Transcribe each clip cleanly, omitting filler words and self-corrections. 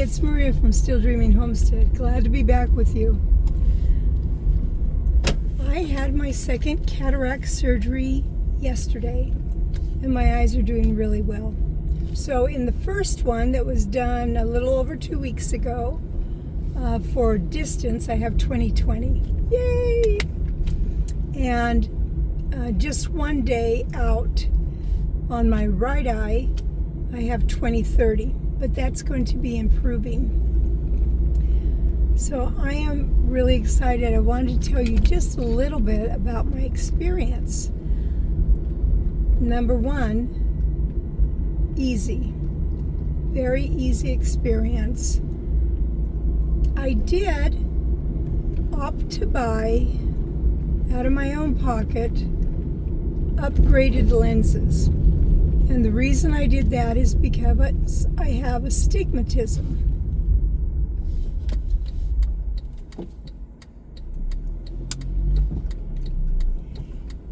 it's Maria from Still Dreaming Homestead. Glad to be back with you. I had my second cataract surgery yesterday, and my eyes are doing really well. So in the first one that was done a little over 2 weeks ago, for distance, I have 20/20. Yay! And just one day out on my right eye, I have 20/30, but that's going to be improving. So I am really excited. I wanted to tell you just a little bit about my experience. Number one, easy. Very easy experience. I did opt to buy, out of my own pocket, upgraded lenses. And the reason I did that is because I have astigmatism.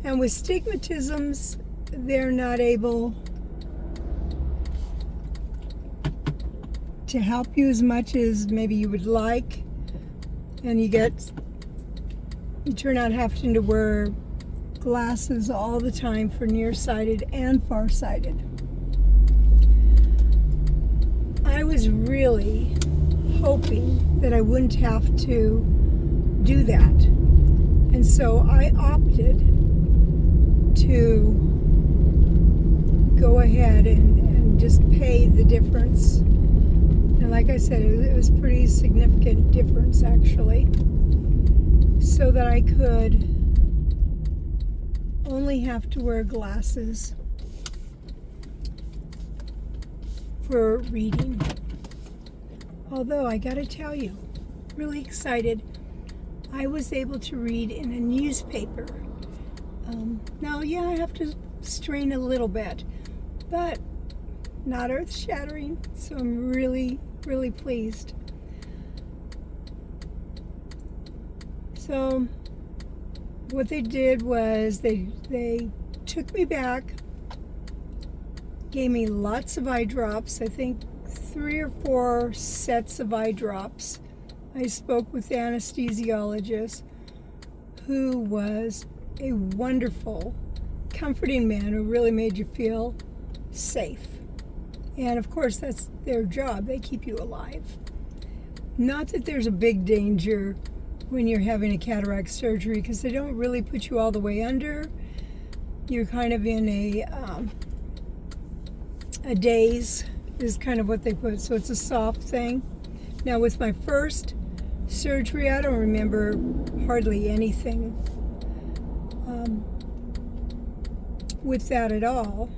And with stigmatisms, they're not able to help you as much as maybe you would like. And you turn out having to wear glasses all the time for nearsighted and farsighted. I was really hoping that I wouldn't have to do that. And so I opted to go ahead and just pay the difference. And like I said, it was pretty significant difference actually, so that I could only have to wear glasses for reading. Although I gotta tell you, really excited, I was able to read in a newspaper. Now, yeah, I have to strain a little bit, but not earth-shattering, so I'm really, really pleased. So what they did was they took me back, gave me lots of eye drops, I think 3 or 4 sets of eye drops. I spoke with the anesthesiologist, who was a wonderful, comforting man who really made you feel safe. And of course, that's their job. They keep you alive. Not that there's a big danger when you're having a cataract surgery, because they don't really put you all the way under. You're kind of in a daze is kind of what they put. So it's a soft thing. Now with my first surgery, I don't remember hardly anything with that at all.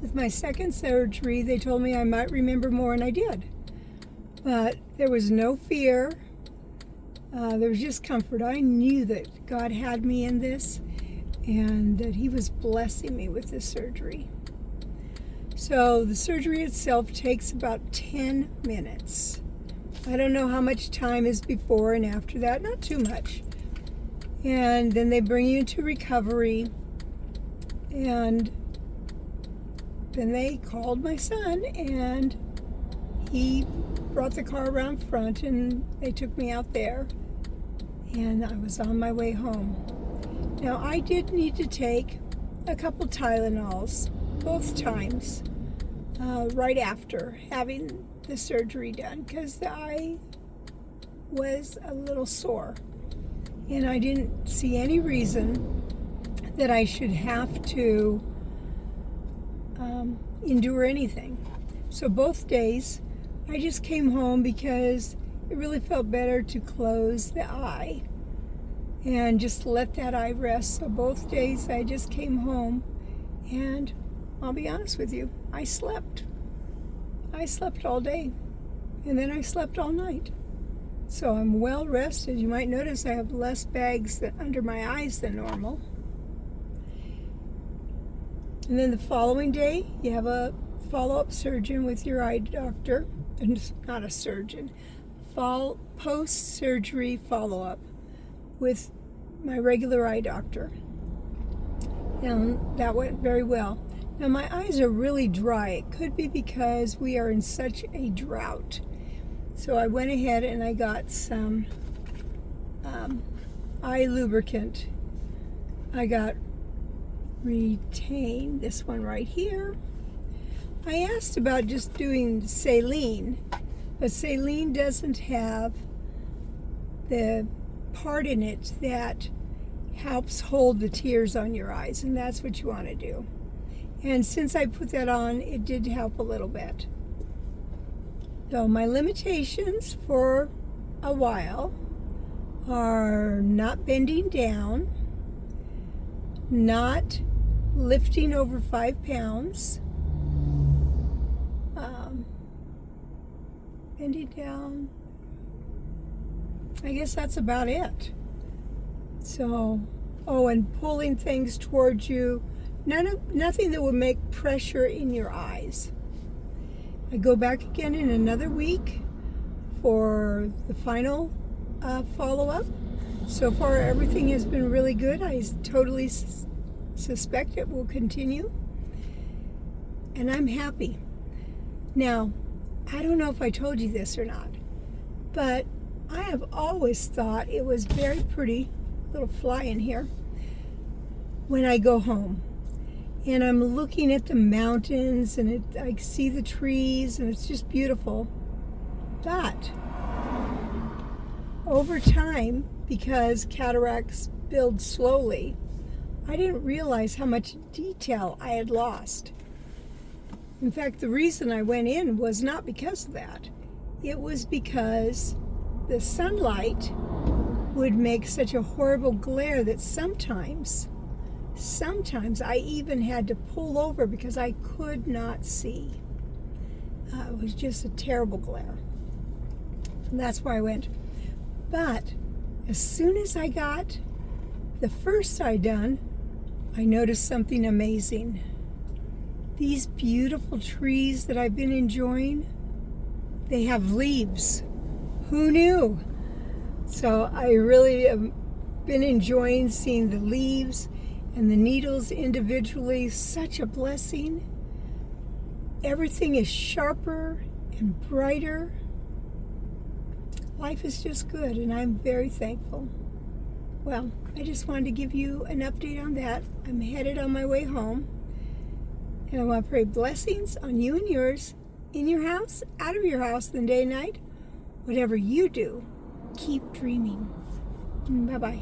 With my second surgery, they told me I might remember more, and I did. But there was no fear. There was just comfort. I knew that God had me in this and that He was blessing me with this surgery. So the surgery itself takes about 10 minutes. I don't know how much time is before and after that, not too much. And then they bring you into recovery, and then they called my son, and he brought the car around front, and they took me out there, and I was on my way home. Now, I did need to take a couple Tylenols both times right after having the surgery done, because the eye was a little sore, and I didn't see any reason that I should have to endure anything. So both days I just came home because it really felt better to close the eye and just let that eye rest. So both days I just came home, and I'll be honest with you, I slept. I slept all day, and then I slept all night. So I'm well rested. You might notice I have less bags under my eyes than normal. And then the following day, you have a follow-up surgeon with your eye doctor, and not a surgeon, post-surgery follow-up with my regular eye doctor. And that went very well. Now my eyes are really dry. It could be because we are in such a drought. So I went ahead and I got some eye lubricant. I got Retain, this one right here. I asked about just doing saline, but saline doesn't have the part in it that helps hold the tears on your eyes, and that's what you want to do. And since I put that on, it did help a little bit. So my limitations for a while are not bending down, not lifting over 5 pounds, bending down. I guess that's about it. So, and pulling things towards you. Nothing that would make pressure in your eyes. I go back again in another week for the final follow-up. So far, everything has been really good. I totally suspect it will continue. And I'm happy. Now, I don't know if I told you this or not, but I have always thought it was very pretty, little fly in here, when I go home. And I'm looking at the mountains and I see the trees and it's just beautiful. But over time, because cataracts build slowly, I didn't realize how much detail I had lost. In fact, the reason I went in was not because of that. It was because the sunlight would make such a horrible glare that sometimes I even had to pull over because I could not see. It was just a terrible glare. And that's why I went. But as soon as I got the first eye done, I noticed something amazing. These beautiful trees that I've been enjoying, they have leaves. Who knew? So I really have been enjoying seeing the leaves and the needles individually. Such a blessing. Everything is sharper and brighter. Life is just good, and I'm very thankful. Well, I just wanted to give you an update on that. I'm headed on my way home, and I want to pray blessings on you and yours, in your house, out of your house, the day and night. Whatever you do, keep dreaming. Bye-bye.